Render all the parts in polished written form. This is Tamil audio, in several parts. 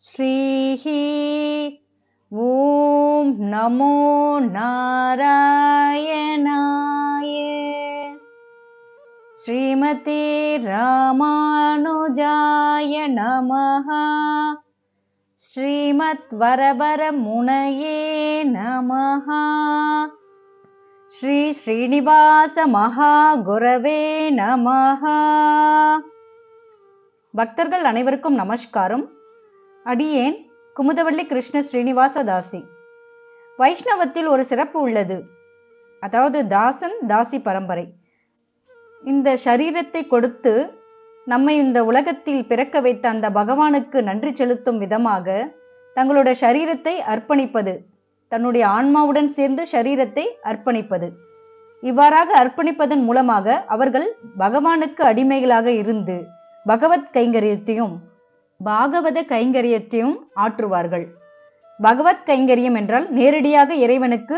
ஸ்ரீஹ ஓம் நமோ நாராயணாய. ஸ்ரீமதே ராமானுஜாய நமஹ. ஸ்ரீமத் வரவரமுனையே நமஹ. ஸ்ரீ ஸ்ரீனிவாச மகாகுரவே நமஹ. பக்தர்கள் அனைவருக்கும் நமஸ்காரம். அடியேன் குமுதவள்ளி கிருஷ்ண ஸ்ரீனிவாச தாசி. வைஷ்ணவத்தில் ஒரு சிறப்பு உள்ளது, அதாவது தாசன் தாசி பரம்பரை. இந்த ஷரீரத்தை கொடுத்து நம்மை இந்த உலகத்தில் பிறக்க வைத்த அந்த பகவானுக்கு நன்றி செலுத்தும் விதமாக தங்களுடைய ஷரீரத்தை அர்ப்பணிப்பது, தன்னுடைய ஆன்மாவுடன் சேர்ந்து ஷரீரத்தை அர்ப்பணிப்பது. இவ்வாறாக அர்ப்பணிப்பதன் மூலமாக அவர்கள் பகவானுக்கு அடிமைகளாக இருந்து பகவத் கைங்கரியத்தையும் பாகவத கைங்கரியத்தையும் ஆற்றுவார்கள். பகவத் கைங்கரியம் என்றால் நேரடியாக இறைவனுக்கு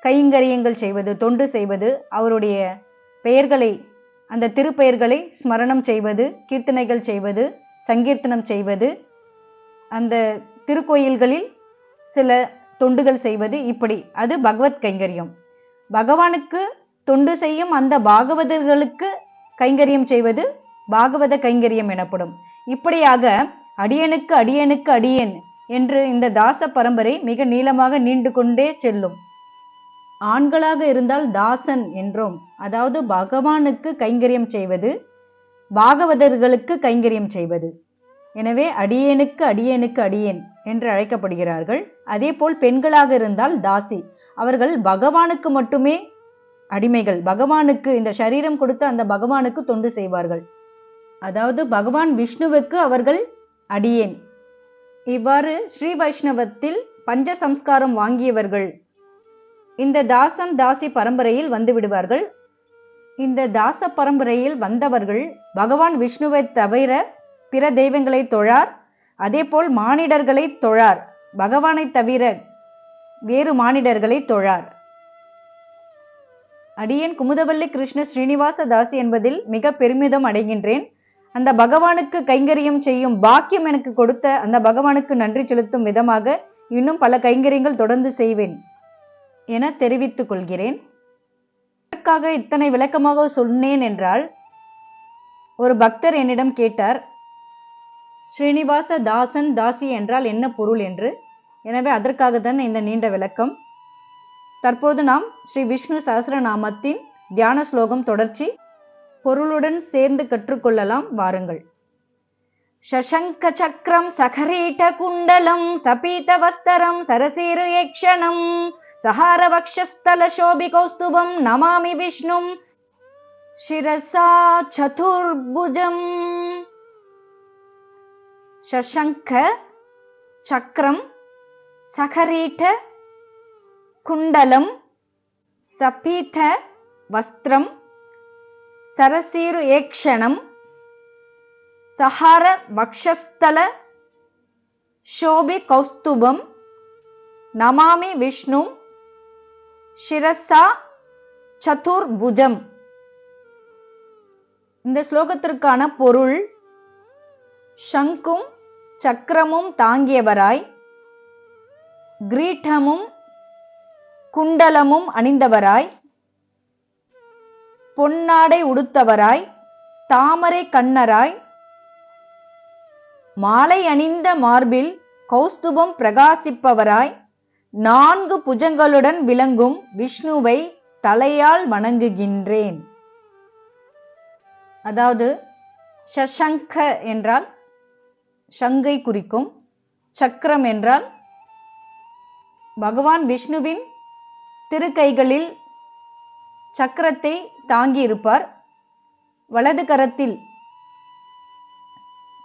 கைங்கரியங்கள் செய்வது, தொண்டு செய்வது, அவருடைய பெயர்களை, அந்த திருப்பெயர்களை ஸ்மரணம் செய்வது, கீர்த்தனைகள் செய்வது, சங்கீர்த்தனம் செய்வது, அந்த திருக்கோயில்களில் சில தொண்டுகள் செய்வது, இப்படி அது பகவத் கைங்கரியம். பகவானுக்கு தொண்டு செய்யும் அந்த பாகவதர்களுக்கு கைங்கரியம் செய்வது பாகவத கைங்கரியம் எனப்படும். இப்படியாக அடியனுக்கு அடியனுக்கு அடியேன் என்று இந்த தாச பரம்பரை மிக நீளமாக நீண்டு கொண்டே செல்லும். ஆண்களாக இருந்தால் தாசன் என்றும், அதாவது பகவானுக்கு கைங்கரியம் செய்வது, பாகவதர்களுக்கு கைங்கரியம் செய்வது. எனவே அடியேனுக்கு அடியேனுக்கு அடியேன் என்று அழைக்கப்படுகிறார்கள். அதே போல் பெண்களாக இருந்தால் தாசி, அவர்கள் பகவானுக்கு மட்டுமே அடிமைகள். பகவானுக்கு இந்த சரீரம் கொடுத்து அந்த பகவானுக்கு தொண்டு செய்வார்கள். அதாவது பகவான் விஷ்ணுவுக்கு அவர்கள் அடியேன். இவ்வாறு ஸ்ரீ வைஷ்ணவத்தில் பஞ்ச சம்ஸ்காரம் வாங்கியவர்கள் இந்த தாசன் தாசி பரம்பரையில் வந்து விடுவார்கள். இந்த தாச பரம்பரையில் வந்தவர்கள் பகவான் விஷ்ணுவை தவிர பிற தெய்வங்களை தொழார். அதே போல் மானிடர்களை தொழார். பகவானை தவிர வேறு மானிடர்களை தொழார். அடியேன் குமுதவள்ளி கிருஷ்ண ஸ்ரீனிவாச தாசி என்பதில் மிக பெருமிதம் அடைகின்றேன். அந்த பகவானுக்கு கைங்கரியம் செய்யும் பாக்கியம் எனக்கு கொடுத்த அந்த பகவானுக்கு நன்றி செலுத்தும் விதமாக இன்னும் பல கைங்கரியங்கள் தொடர்ந்து செய்வேன் என தெரிவித்துக் கொள்கிறேன். இதற்காக இத்தனை விளக்கமாக சொன்னேன் என்றால், ஒரு பக்தர் என்னிடம் கேட்டார், ஸ்ரீனிவாச தாசன் தாசி என்றால் என்ன பொருள் என்று. எனவே அதற்காக தான் இந்த நீண்ட விளக்கம். தற்போது நாம் ஸ்ரீ விஷ்ணு சஹஸ்ரநாமத்தின் தியான ஸ்லோகம் தொடர்ச்சி பொருளுடன் சேர்ந்து கற்றுக்கொள்ளலாம். வாருங்கள். சசங்க சக்கரம் சகரீட குண்டலம் சபீத வஸ்தரம் சரசீரு யக்ஷணம் சஹார வக்ஷஸ்தல சோபி கௌஸ்துபம் நமாமி விஷ்ணும் சிரசா சதுர்புஜம். சசங்க சக்கரம் சகரீட குண்டலம் சபீத வஸ்திரம் சரசீரு ஏக்ஷணம் சஹார வக்ஷஸ்தல சோபி கௌஸ்துபம் நமாமி விஷ்ணு சிரசா சதுர்புஜம். இந்த ஸ்லோகத்திற்கான பொருள், சங்கும் சக்கரமும் தாங்கியவராய், கிரீட்டமும் குண்டலமும் அணிந்தவராய், பொன்னாடை உடுத்தவராய், தாமரை கண்ணராய், மாலை அணிந்த மார்பில் கௌஸ்துபம் பிரகாசிப்பவராய், 4 புஜங்களுடன் விளங்கும் விஷ்ணுவை தலையால் வணங்குகின்றேன். அதாவது சசங்க என்றால் சங்கை குறிக்கும், சக்கரம் என்றால் பகவான் விஷ்ணுவின் திருக்கைகளில் சக்கரத்தை தாங்கி இருப்பார். வலது கரத்தில்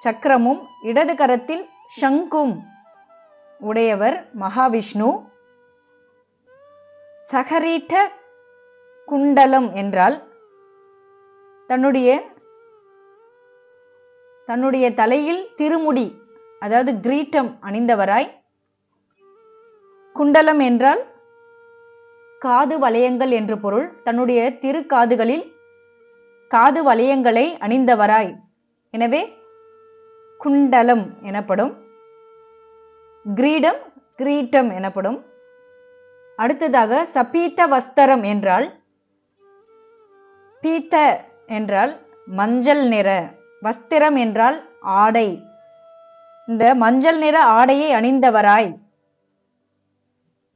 சக்கரமும் இடது கரத்தில் சங்கும் உடையவர் மகாவிஷ்ணு. சகரீட குண்டலம் என்றால் தன்னுடைய தலையில் திருமுடி, அதாவது கிரீட்டம் அணிந்தவராய். குண்டலம் என்றால் காது வளையங்கள் என்று பொருள். தன்னுடைய திருக்காதுகளில் காது வளையங்களை அணிந்தவராய். எனவே குண்டலம் எனப்படும். கிரீடம் கிரீட்டம் எனப்படும். அடுத்ததாக சபீத வஸ்திரம் என்றால், பீத்த என்றால் மஞ்சள் நிற, வஸ்திரம் என்றால் ஆடை. இந்த மஞ்சள் நிற ஆடையை அணிந்தவராய்.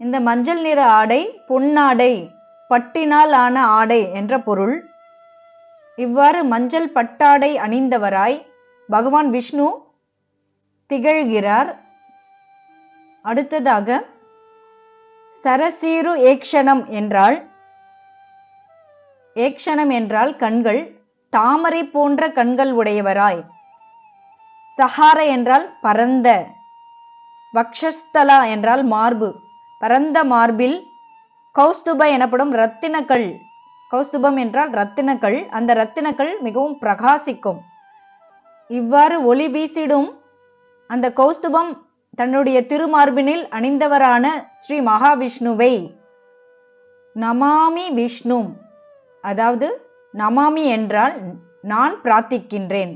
இந்த மஞ்சள் நிற ஆடை பொன்னாடை, பட்டினால் ஆன ஆடை என்ற பொருள். இவ்வாறு மஞ்சள் பட்டாடை அணிந்தவராய் பகவான் விஷ்ணு திகழ்கிறார். அடுத்ததாக சரசீரு ஏக்ஷணம் என்றால், ஏக்ஷணம் என்றால் கண்கள், தாமரை போன்ற கண்கள் உடையவராய். சஹார என்றால் பரந்த, வக்ஷஸ்தலா என்றால் மார்பு, பரந்த மார்பில் கௌஸ்துப எனப்படும் இரத்தினக்கல், கௌஸ்துபம் என்றால் இரத்தினக்கல், அந்த இரத்தினக்கல் மிகவும் பிரகாசிக்கும். இவ்வாறு ஒளி வீசிடும் அந்த கௌஸ்துபம் தன்னுடைய திருமார்பினில் அணிந்தவரான ஸ்ரீ மகாவிஷ்ணுவை நமாமி விஷ்ணு, அதாவது நமாமி என்றால் நான் பிரார்த்திக்கின்றேன்.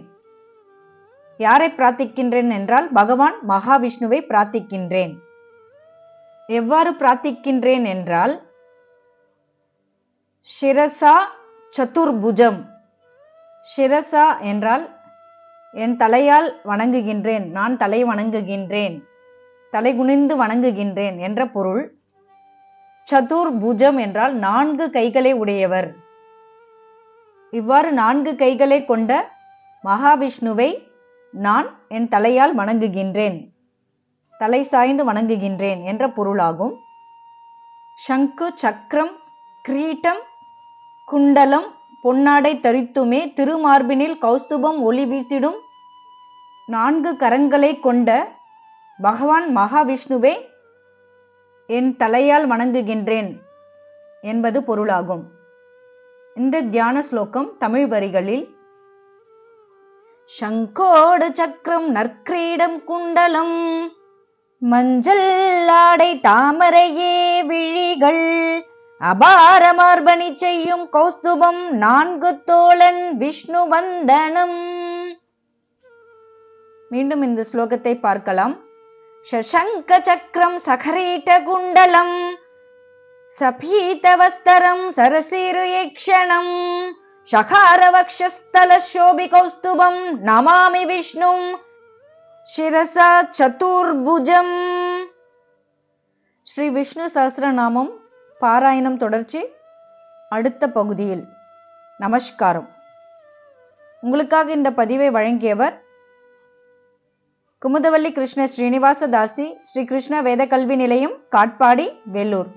யாரை பிரார்த்திக்கின்றேன் என்றால் பகவான் மகாவிஷ்ணுவை பிரார்த்திக்கின்றேன். எவ்வாறு பிரார்த்திக்கின்றேன் என்றால், ஷிரசா சதுர்புஜம். ஷிரசா என்றால் என் தலையால் வணங்குகின்றேன், நான் தலை வணங்குகின்றேன், தலை குனிந்து வணங்குகின்றேன் என்ற பொருள். சதுர்புஜம் என்றால் 4 கைகளை உடையவர். இவ்வாறு 4 கைகளை கொண்ட மகாவிஷ்ணுவை நான் என் தலையால் வணங்குகின்றேன், தலை சாய்ந்து வணங்குகின்றேன் என்ற பொருளாகும். சங்கு சக்கரம் கிரீட்டம் குண்டலம் பொன்னாடை தரித்துமே திருமார்பினில் கௌஸ்துபம் ஒளி வீசிடும் 4 கரங்களை கொண்ட பகவான் மகாவிஷ்ணுவை என் தலையால் வணங்குகின்றேன் என்பது பொருளாகும். இந்த தியான ஸ்லோகம் தமிழ் வரிகளில், சங்கோடு சக்கரம் நற்கிரீடம் குண்டலம் மஞ்சள் ஆடை தாமரையே விழிகள் அபார மார்பணி செய்யும் கௌஸ்துபம் 4 தோழன் விஷ்ணு வந்தனம். மீண்டும் இந்த ஸ்லோகத்தை பார்க்கலாம். சசங்க சக்கரம் சகரீட குண்டலம் சபீத வஸ்தரம் சரசீரு ஏக்ஷணம் ஷகார வக்ஷஸ்தல சோபி கௌஸ்துபம் நமாமி விஷ்ணும் ஷிரசா சதுர்புஜம். ஸ்ரீ விஷ்ணு சஹஸ்ரநாமம் பாராயணம் தொடர்ச்சி அடுத்த பகுதியில். நமஸ்காரம். உங்களுக்காக இந்த பதிவை வழங்கியவர் குமுதவள்ளி கிருஷ்ண ஸ்ரீனிவாசதாசி, ஸ்ரீ கிருஷ்ண வேத கல்வி நிலையம், காட்பாடி, வேலூர்.